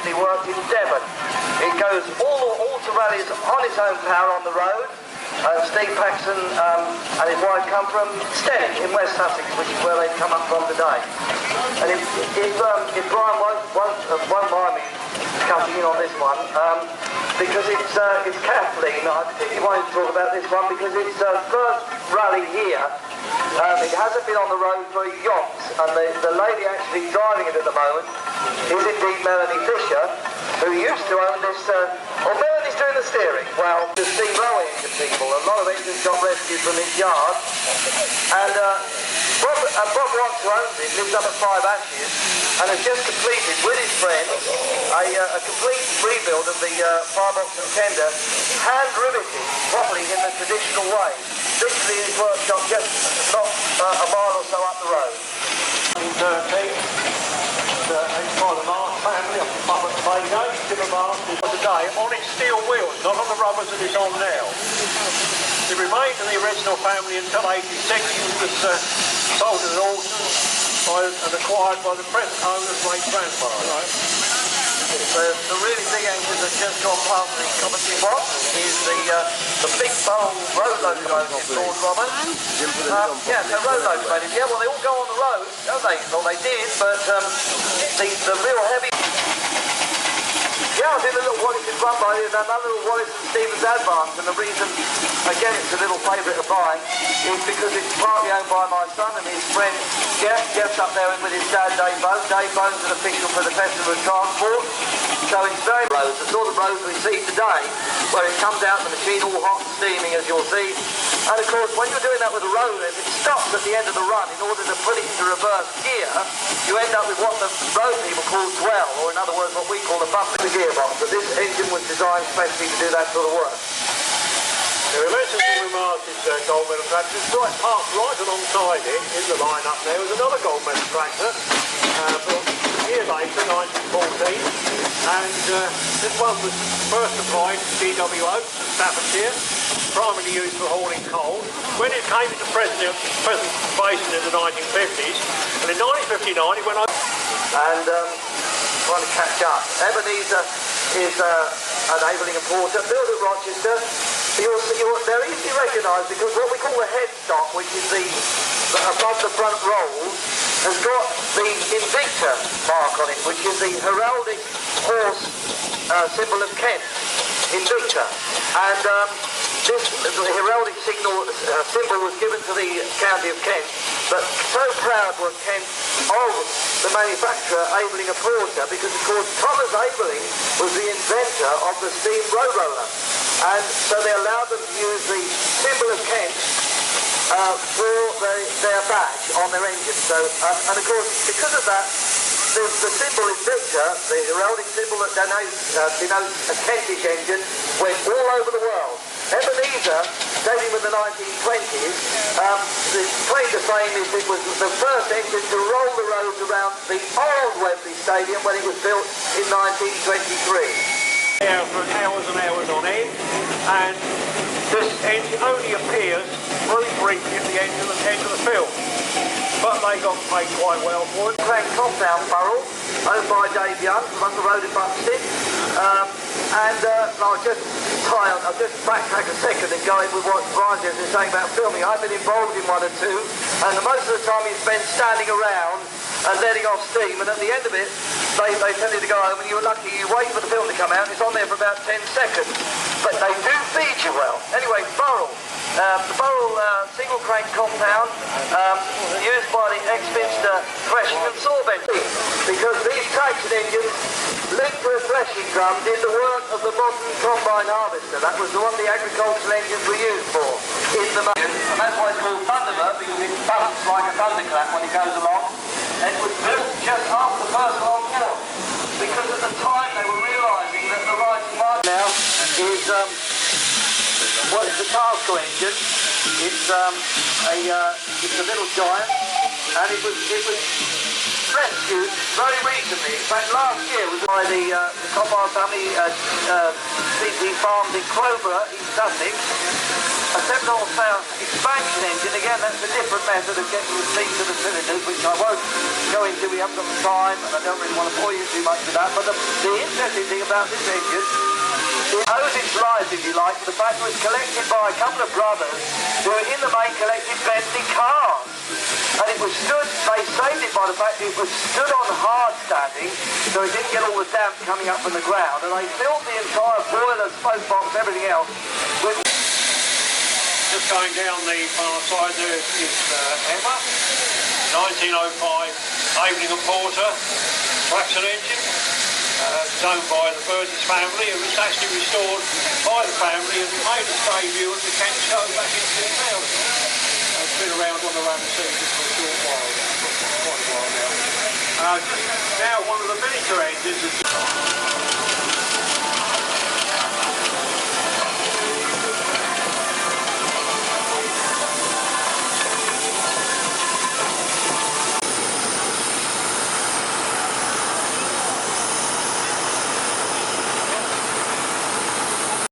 originally worked in Devon. It goes all to rallies on its own power on the road. Steve Paxton and his wife come from Stenick in West Sussex, which is where they've come up from today. And if Brian won't mind me cutting in on this one, because it's Kathleen. I particularly wanted to talk about this one because it's first rally here. It hasn't been on the road for yonks, and the lady actually driving it at the moment is indeed Melanie Fisher, who used to own this, Melanie's doing the steering. Well, the steam railway engine people, a lot of engines got rescued from his yard, and Bob Watts, who owns it, lives up at Five Ashes, and has just completed with his friends a complete rebuild of the firebox and tender, hand riveted properly in the traditional way. Literally in his workshop just not a mile or so up the road. It's by the Marsh family up at Playday, Timber Marsh, today on its steel wheels, not on the rubbers that it's on now. It remained in the original family until '86. It was sold at an auction and acquired by the present owner's great grandfather. Right. The really big engine that's just gone past the Coventry box is the big bowl road locomotive called Robert. Yeah, so road locomotive. Yeah, well they all go on the road, don't they? Well they did, but the real heavy. Yeah, I think the little Wallace is run by another little Wallace and Stevens Advance, and the reason, again, it's a little favourite of mine, is because it's partly owned by my son and his friend Jeff. Jeff's up there with his dad Dave Bone. Dave Bone's an official for the Festival of Transport, so it's very roads, the sort of roads we see today, where it comes out the machine all hot and steaming, as you'll see. And of course, when you're doing that with a road, if it stops at the end of the run in order to put it into reverse gear, you end up with what the road people call dwell, or in other words, what we call a bump in the gearbox. But this engine was designed especially to do that sort of work. Now, we mentioned Henry Martin's gold medal tractor. It's parked right alongside it, in the line up there, was another gold medal tractor, built a year later, 1914, and this one was first supplied to DWO, Staffordshire, primarily used for hauling coal. When it came into present basin in the 1950s, and in 1959 it went over. And trying to catch up. Ebenezer is enabling a porter, built at Rochester. They're easily recognised because what we call the headstock, which is the above the front rolls, has got the Invicta mark on it, which is the heraldic horse symbol of Kent, Invicta. And the heraldic symbol was given to the county of Kent, but so proud was Kent of the manufacturer Abeling a porter, because of course Thomas Abeling was the inventor of the steam road roller, and so they allowed them to use the symbol of Kent for their badge on their engine. So, and of course, because of that, the symbol is Victor, the heraldic symbol that denotes a Kentish engine, went all over the world. Ebenezer, dating from the 1920s, the claim to fame is it was the first engine to roll the roads around the old Wembley Stadium when it was built in 1923. Yeah, for hours and hours on end, and this engine only appears very briefly at the end of the film, but they got paid quite well for it. Crank compound barrel, owned by Dave Young from up the road in Buxted, I'll just backtrack a second and go in with what Brian has been saying about filming. I've been involved in one or two, and most of the time you spend standing around and letting off steam, and at the end of it, they tell you to go home, and you're lucky you wait for the film to come out, and it's on there for about 10 seconds. But they do feed you well. Anyway, Burrell. The Burrell single crank compound used by the ex-Minster threshing and saw benches, because these traction engines linked to a threshing drum did the work of the modern combine harvester. That was what the agricultural engines were used for in the moment. And that's why it's called Thunderbird, because it bumps like a thunderclap when it goes along. And it was built just after the First World War, because at the time they were realising that the rising market now is well, it's a Tasco engine. It's a little giant, and it was rescued very recently. In fact, last year was by the Copar family CP Farms in Crowborough, East Sussex. A 7-horsepower expansion engine. Again, that's a different method of getting the steam to the cylinders, which I won't go into. We haven't got the time, and I don't really want to bore you too much with that. But the interesting thing about this engine, it owes its life, if you like, to the fact it was collected by a couple of brothers who in the main collected Bentley cars. And it was stood, they saved it by the fact it was stood on hard standing, so it didn't get all the damp coming up from the ground. And they filled the entire boiler, spoke box, everything else with... Just going down the far side there is Emma, 1905 Aveling and Porter traction engine. It's owned by the Burgess family. It was actually restored by the family and made its debut at the Kent Show back in 2000. It's been around on the run season for a short while now, quite a while now. Just now one of the miniature engines.